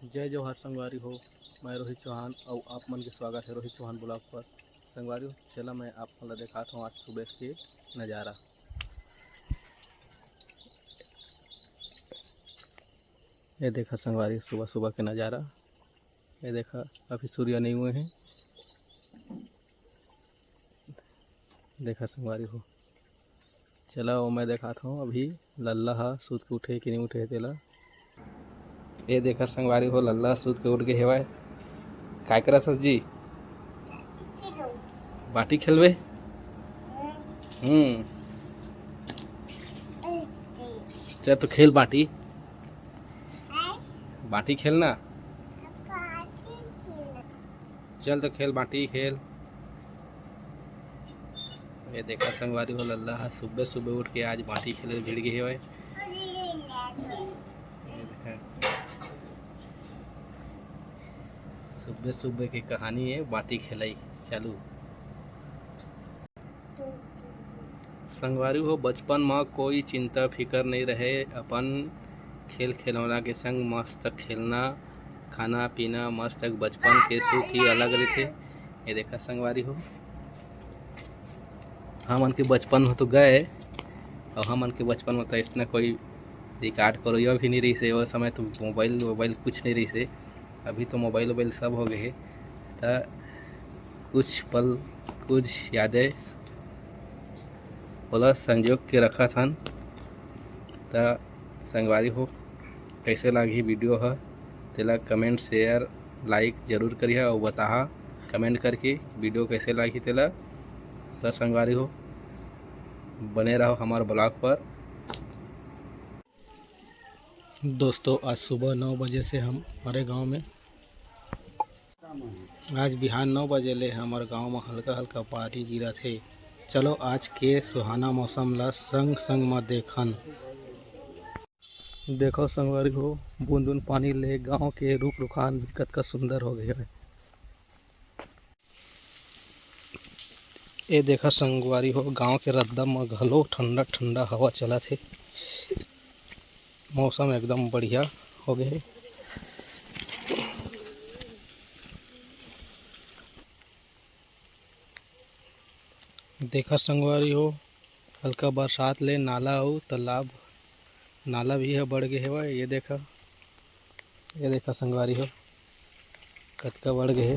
जय जवाहर संगवारी हो। मैं रोहित चौहान और आप मन के स्वागत है रोहित चौहान ब्लॉग पर। संगवारी हो, चला मैं आप मन ला दिखाता हूँ आज सुबह के नज़ारा। ये देखा संगवारी, सुबह सुबह के नज़ारा। ये देखा अभी सूर्य नहीं हुए हैं। देखा संगवारी हो, चला वो मैं दिखाता हूँ अभी लल्ला हा सूत के उठे कि नहीं उठे तेला। ये देखा संगवारी हो, लल्ला सूत के उठ के हेवाय काय करा सस जी बाटी खेलवे। चल तो खेल बाटी, बाटी खेलना। चल तो खेल बाटी खेल। ये देखा संगवारी हो, लल्ला हा सुबह सुबह उठ के आज बाटी खेले भिड़ गए हुए। सुबह सुबह की कहानी है बाटी खेलाई चालू। संगवारी हो, बचपन में कोई चिंता फिकर नहीं रहे, अपन खेल खिलौना के संग मस्त खेलना खाना पीना मस्त बचपन के सुख ही अलग रहते। ये देखा संगवारी हो, हमन के बचपन में तो गए और हमन के बचपन में तो इतना कोई रिकॉर्ड करो यह भी नहीं रही से। वो समय तो मोबाइल कुछ नहीं रही से। अभी तो मोबाइल सब हो गए है। तो कुछ पल कुछ यादें बोला संजोग के रखा था। तो संगवारी हो, कैसे लगी वीडियो है तेला कमेंट शेयर लाइक जरूर करिए और बताहा कमेंट करके वीडियो कैसे लगी तेला। तो संगवारी हो, बने रहो हमारे ब्लॉग पर। दोस्तों आज सुबह 9 बजे से हम हमारे गांव में, आज बिहान 9 बजे ले हमारे गांव में हल्का हल्का पानी गिरा थे। चलो आज के सुहाना मौसम ला संग संग में देखन। देखो संगवारी हो, बूंद बूंद पानी ले गांव के रुख रुखान भी कतका सुंदर हो गया है। ये देखा संगवारी हो, गांव के रद्दा में घलो ठंडा ठंडा हवा चला थे। मौसम एकदम बढ़िया हो गए। देखा संगवारी हो, हल्का बरसात ले नाला और तालाब नाला भी है बढ़ गए है। ये देखा संगवारी हो, कतका बढ़ गए है।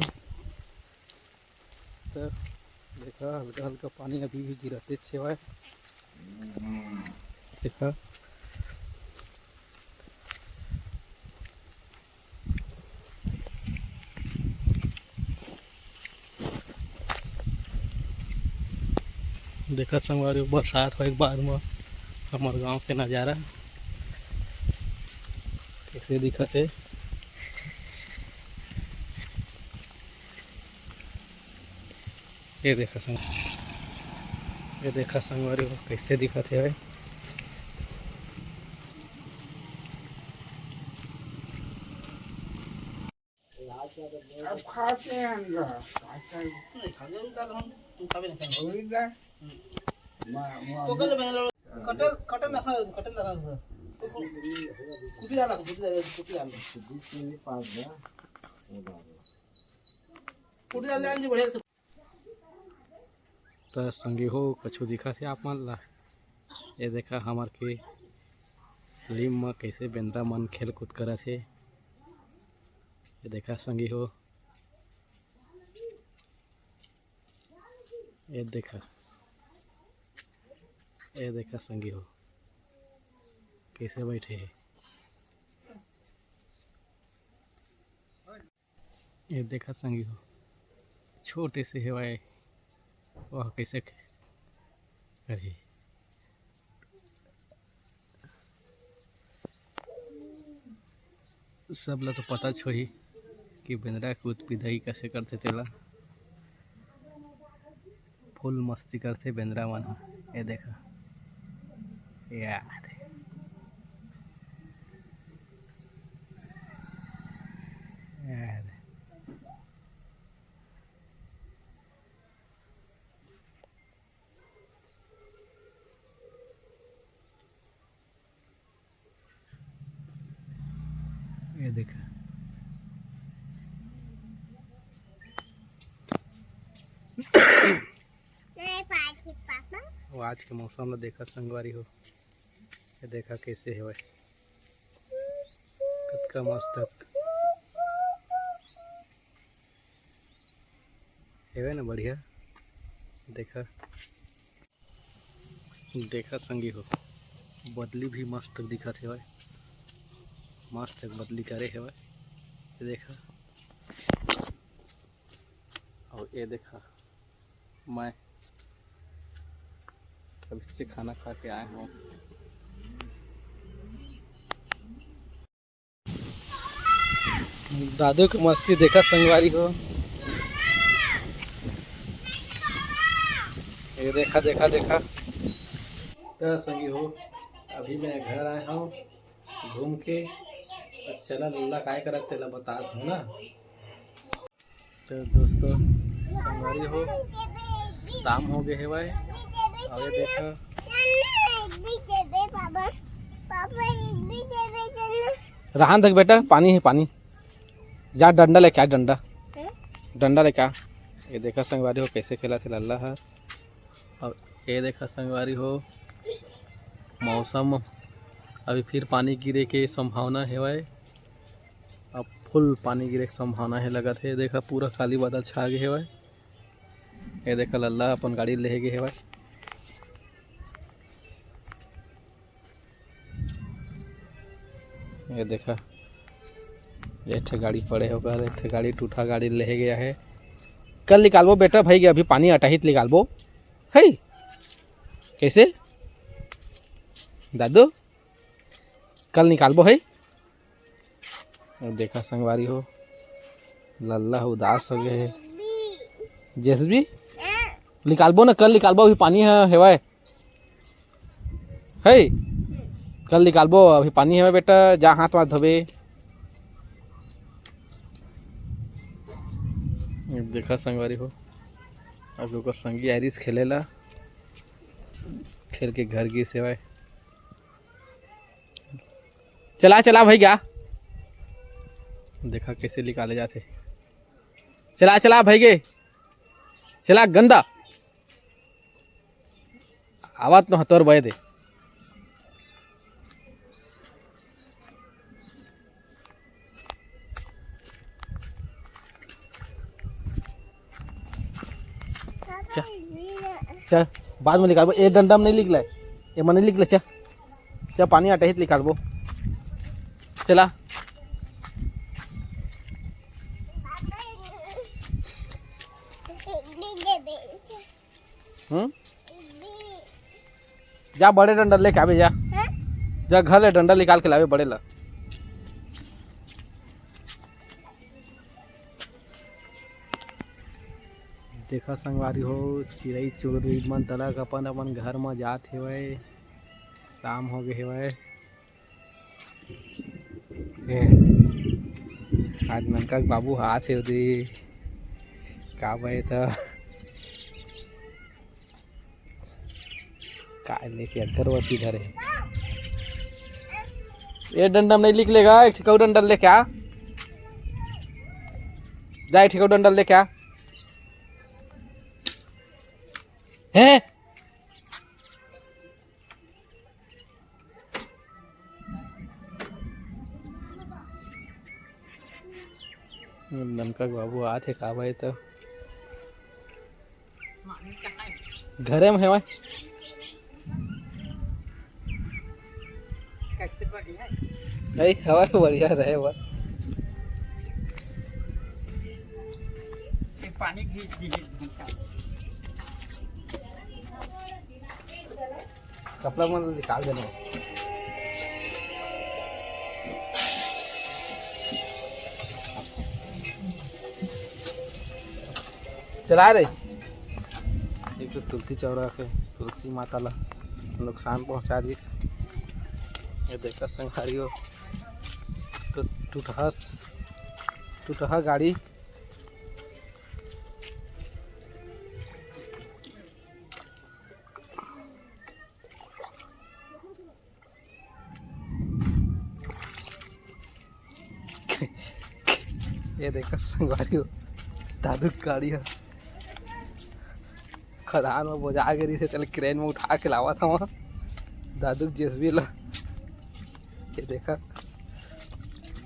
तो देखा हल्का हल्का पानी अभी भी गिरते सेवा। देखा देखा संगवारी हो, बरसात हो बाद में हमारे गांव के नज़ारा कैसे दिखत है। ये देखा संगवारी हो कैसे दिखत है। अब खाते हैं हम लोग कटल कटल ना था कुटी आला जी बढ़िया। तो संगी हो कछु दिखा थे आप मन ला। ये देखा हमार के फिल्म में कैसे बेंद्रा मन खेल कूद करा थे। ये देखा संगी हो, ये देखा संगी हो कैसे बैठे है। ये देखा संगी हो, छोटे से हेवाए वह कैसे करे। सब ला तो पता छोही कि बेंद्रा कूद पिधई कैसे करते तेला। फुल मस्ती करते बेंद्रा मन। ये देखा याद याद। ये देखा वो आज के मौसम में देखा संगवारी हो, ये देखा कैसे है कतका मस्त है ना, बढ़िया। देखा देखा संगी हो, बदली भी मस्त दिखत है, मस्त एक बदली करे है। ये देखा, और ये देखा मैं अभी से खाना खा के आया हूँ। दादू की मस्ती देखा संगवारी हो, ये देखा देखा देखा। तो संगी हो, अभी मैं घर आया हूँ घूम के। चला लल्ला काय करत तेला बता हूँ ना। तो दोस्तों संगवारी हो, शाम हो गए है भाई। और ये देखा रहान तक बेटा, पानी है पानी, जा डंडा लेके आ, डंडा डंडा लेके आ। ये देखा संगवारी हो कैसे खेला थे लल्ला है। और ये देखा संगवारी हो, मौसम अभी फिर पानी गिरे के संभावना है भाई। अब फुल पानी गिरे के संभावना है लगा थे। देखा पूरा काली बादल छा गए है भाई। ये देखा लल्ला अपन गाड़ी ले गए है भाई। ये देखा एक गाड़ी पड़े होकर, एक गाड़ी टूटा गाड़ी ले गया है। कल निकालबो बेटा भाई, अभी पानी अटहित निकालबो है कैसे दादू, कल निकालबो है। देखा संगवारी हो, लल्ला उदास हो गए है। जेसबी निकालबो ना, कल निकालबो, अभी पानी है भाई है। कल निकालबो, अभी पानी है बेटा, जा हाथ वाथ धोबे। देखा संगवारी हो, अब लोग संगी आयरिस खेलेला, खेल के घर की सेवा। चला चला भाई क्या, देखा कैसे निकाले जाते। चला चला भाई गे, चला गंदा आवाज तो हतोर बह दे। चल बाद में निकाल, ये डंडा में नहीं निकला, ये मन नहीं निकला। चल चल पानी आटे ही निकाल बो, चला। जा बड़े डंडा लेके आवे, जा जा घर ले डंडा निकाल के लावे बड़े ला। देखा संगवारी हो, चिड़ई चुगड़ी मन तलक अपन अपन घर में जात हेवै। शाम हो गए हेवै। आज ननका बाबू हाथ है उदी का भाई था का लेके अगरबत्ती धरे। ये डंडा नहीं लिख लेगा, एक ठिकाऊ डंडा लेके आ, जा एक ठिकाऊ डंडा लेके आ। है ननका बाबू आते का भाई तो घरे में है भाई। नहीं हवा बढ़िया रहे वो पानी खींच दीजिए। कपड़ा मन निकाल देना। चला रही एक तो तुलसी चौरा के तुलसी माता ला नुकसान पहुंचा दिस। ये देखा संगवारी हो, तो टूटहा गाड़ी ये देखा संगवारी हो, दादू गाड़ी है। खदान में बोझा गिरी से चल क्रेन में उठा के लावा था वहाँ दादू जेसबी ला। ये देखा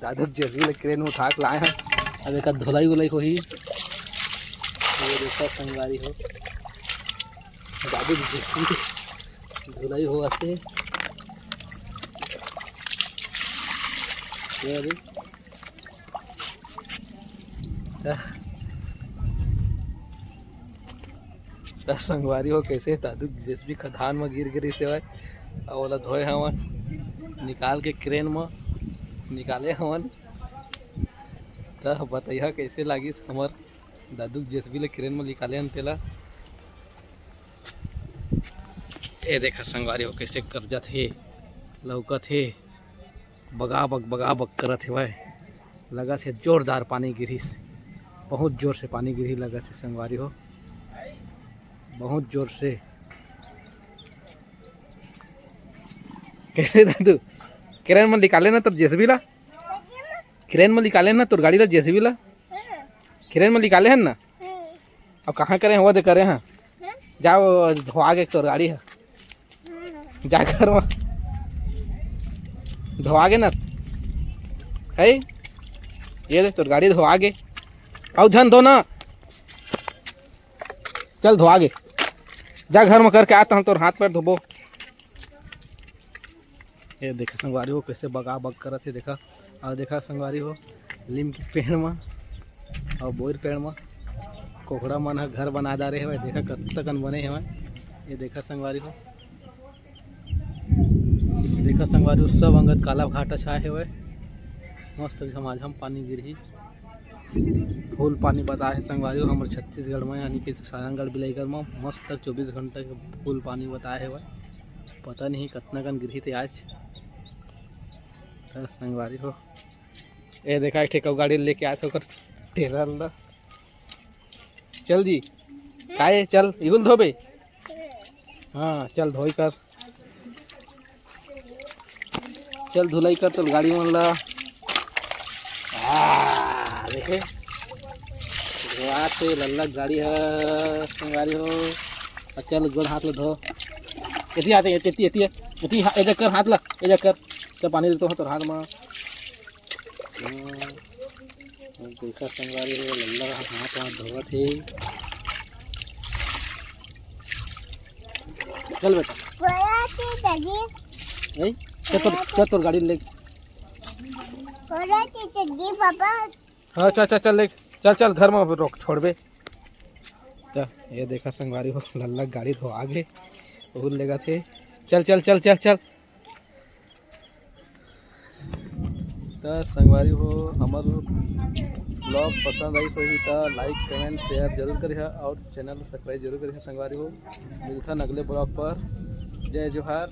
दादू जेसबी ला क्रेन में उठा के लाए हैं। अब एक धुलाई उलाई हो ही ये देखा संगवारी हो दादू जेसबी धुलाई हो आते संगवारी हो कैसे दादू जेसबी खदान में गिर गिरी से और वाला धोए हवन निकाल के क्रेन में निकाले हवन। तो बताइए कैसे लागी हमार दादू जेसबी ले क्रेन में निकाले हन तेला। ये देखा संगवारी हो कैसे कर्जा थे लौका थे बगा बग करत है भाई लगा से जोरदार पानी गिरी बहुत जोर से पानी गिरी लगा से संगवारी हो बहुत जोर से। कैसे दादू क्रेन में निकाले ना तब जेसीबी ला क्रेन में निकाले ना तोर गाड़ी ला जेसीबी ला क्रेन में निकाले हैं ना। अब कहाँ करें हुआ दे करे हैं जाओ धोआ के तोर गाड़ी है जाकर वहाँ धोआ गे ना है ये देख तोर गाड़ी धोआ गे और धन धो ना चल धोआ गे जा घर में करके आता हूँ तोर हाथ पैर धोबो। ये देखा संगवारी हो कैसे बगा बग करत है देखा। और देखा संगवारी हो लीम के पेड़ में और बोर पेड़ में कोकड़ा मन है घर बना डाले है देखा कत तकन बने है। ये देखा संगवारी हो देखा संगवारी हो सब अंगत काला घाटा छाए है मस्त झमाझम पानी गिरही फुल पानी बताए है संगवारी हो हमारे छत्तीसगढ़ में यानी कि सारंगढ़ बिलाईगढ़ में मस्त तक 24 घंटे फुल पानी बताए है पता नहीं कितना कन गिरी थे आज संगवारी हो। ये देखा एक गाड़ी लेके आए थे टेलर चल जी काहे चल इगुल धोबे हाँ चल धोई कर चल धुलाई कर तो गाड़ी मन ला देखे धोआते लल्ला गाड़ी है संगवारी हो। चल गोड़ हाथ ला धो एती आते एती एजा कर हाथ ला एजा कर चल पानी देते हो तो हाथ में देखा संगवारी हो लल्ला हाथ हाथ धोवत है। चल बेटा नहीं चल तोर गाड़ी ले हाँ चल ले चल घर में रोक छोड़बे। ये देखा संगवारी हो लल्ला गाड़ी धो आगे भूल लेगा थे चल चल चल चल चल। तो संगवारी हो हमार ब्लॉग पसंद आई सही तो लाइक कमेंट शेयर जरूर करिए और चैनल सब्सक्राइब जरूर करिए संगवारी हो। मिलता अगले ब्लॉग पर जय जोहार।